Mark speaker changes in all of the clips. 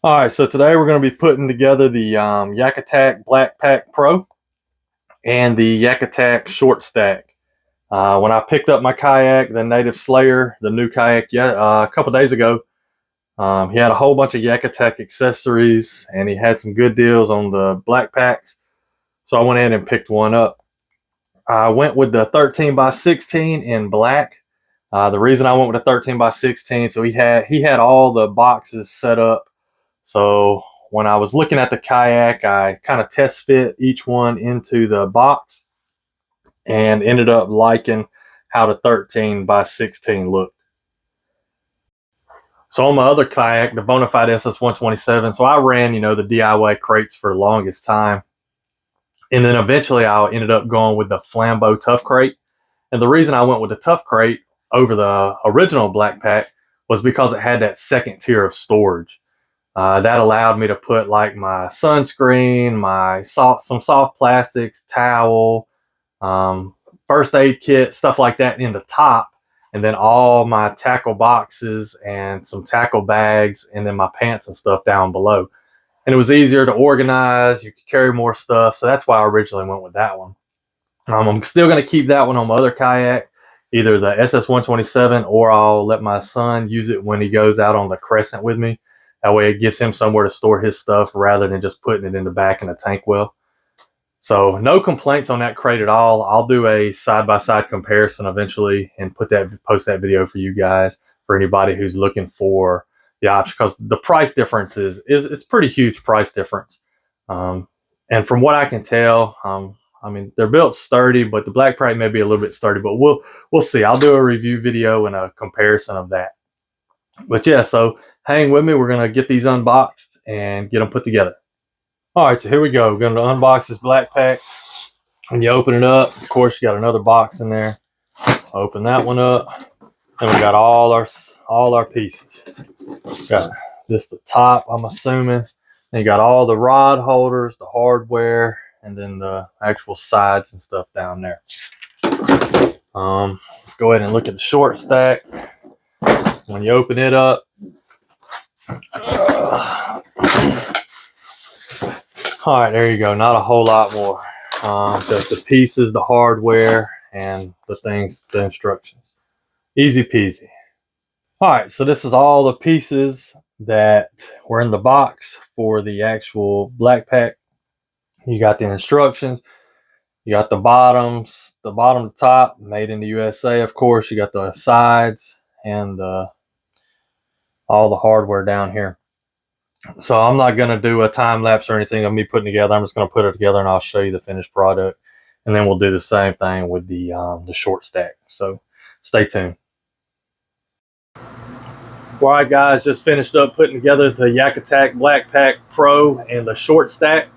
Speaker 1: All right, so today we're going to be putting together the Yak Attack BlackPak Pro and the Yak Attack ShortStak. When I picked up my kayak, the Native Slayer, the new kayak, a couple days ago, he had a whole bunch of Yak Attack accessories, and he had some good deals on the BlackPaks. So I went in and picked one up. I went with the 13 by 16 in black. The reason I went with the 13 by 16, so he had all the boxes set up. So when I was looking at the kayak, I kind of test fit each one into the box and ended up liking how the 13 by 16 looked. So on my other kayak, the Bonafide SS127, so I ran, the DIY crates for the longest time. And then eventually I ended up going with the Flambeau Tough Crate. And the reason I went with the Tough Crate over the original BlackPak was because it had that second tier of storage. That allowed me to put like my sunscreen, some soft plastics, towel, first aid kit, stuff like that in the top, and then all my tackle boxes and some tackle bags, and then my pants and stuff down below. And it was easier to organize. You could carry more stuff, so that's why I originally went with that one. I'm still going to keep that one on my other kayak, either the SS127, or I'll let my son use it when he goes out on the Crescent with me. That way it gives him somewhere to store his stuff rather than just putting it in the back in a tank well. So no complaints on that crate at all. I'll do a side-by-side comparison eventually and post that video for you guys, for anybody who's looking for the option, because the price difference is it's pretty huge price difference. And from what I can tell, I mean, they're built sturdy, but the BlackPak may be a little bit sturdy, but we'll see. I'll do a review video and a comparison of that. But yeah, so hang with me. We're going to get these unboxed and get them put together. All right, so here we go. We're going to unbox this BlackPak. When you open it up, of course, you got another box in there. Open that one up. And we got all our pieces. Got this the top, I'm assuming. Then you got all the rod holders, the hardware, and then the actual sides and stuff down there. Let's go ahead and look at the ShortStak. When you open it up, all right, there you go. Not a whole lot more. Just the pieces, the hardware, and the things, the instructions. Easy peasy. All right, so this is all the pieces that were in the box for the actual BlackPak. You got the instructions. You got the bottoms, the bottom to top, made in the USA, of course. You got the sides and all the hardware down here. So I'm not going to do a time lapse or anything of me putting together. I'm just going to put it together and I'll show you the finished product. And then we'll do the same thing with the ShortStak. So stay tuned. All right, guys, just finished up putting together the Yak Attack BlackPak Pro and the ShortStak.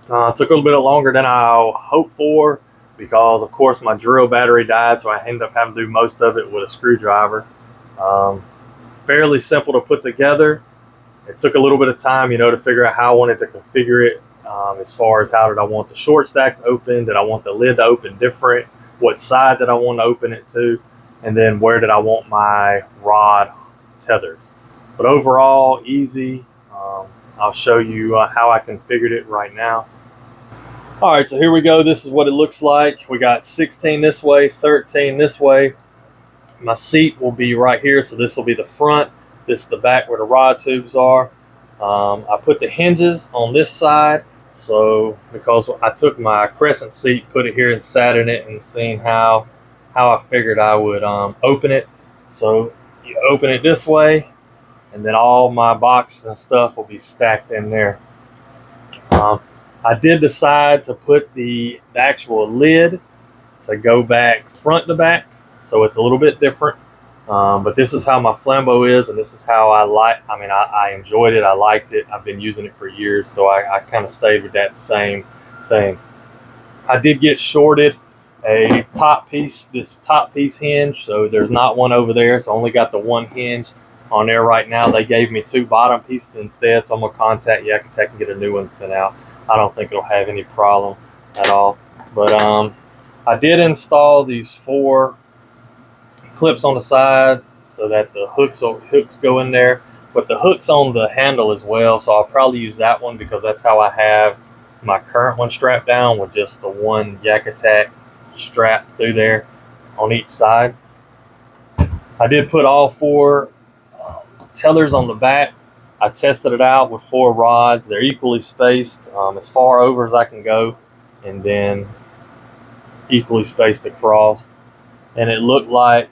Speaker 1: It took a little bit longer than I hoped for because, of course, my drill battery died, so I ended up having to do most of it with a screwdriver. Fairly simple to put together. It took a little bit of time, to figure out how I wanted to configure it, as far as how did I want the ShortStak to open, did I want the lid to open different, what side did I want to open it to, and then where did I want my rod tethers. But overall, easy. I'll show you how I configured it right now. All right, so here we go. This is what it looks like. We got 16 this way, 13 this way. My seat will be right here, so this will be the front. This is the back where the rod tubes are. I put the hinges on this side, so because I took my Crescent seat, put it here and sat in it and seen how I figured I would open it. So you open it this way, and then all my boxes and stuff will be stacked in there. I did decide to put the actual lid to go back front to back, so it's a little bit different. But this is how my Flambeau is, and this is how I enjoyed it. I liked it. I've been using it for years, so I kind of stayed with that same thing. I did get shorted a this top piece hinge, so there's not one over there, so I only got the one hinge on there right now. They gave me two bottom pieces instead, so I'm going to contact Yak Attack and get a new one sent out. I don't think it'll have any problem at all. But I did install these 4 clips on the side so that the hooks go in there. but the hook's on the handle as well, so I'll probably use that one because that's how I have my current one strapped down, with just the one Yak Attack strap through there on each side. I did put all 4 tethers on the back. I tested it out with 4 rods. They're equally spaced, as far over as I can go, and then equally spaced across. And it looked like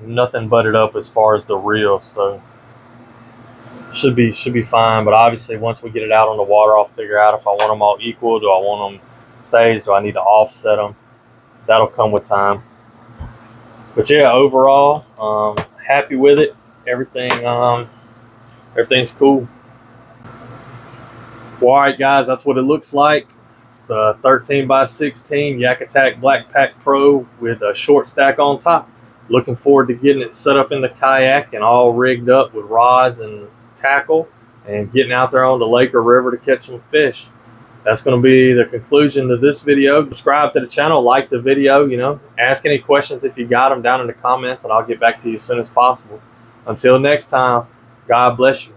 Speaker 1: nothing butted up as far as the reel, so should be fine. But obviously, once we get it out on the water, I'll figure out if I want them all equal. Do I want them staged? Do I need to offset them? That'll come with time. But yeah, overall, happy with it. Everything's cool. Well, all right, guys, that's what it looks like. It's the 13x16 Yak Attack BlackPak Pro with a ShortStak on top. Looking forward to getting it set up in the kayak and all rigged up with rods and tackle, and getting out there on the lake or river to catch some fish. That's going to be the conclusion to this video. Subscribe to the channel, like the video, ask any questions if you got them down in the comments, and I'll get back to you as soon as possible. Until next time, God bless you.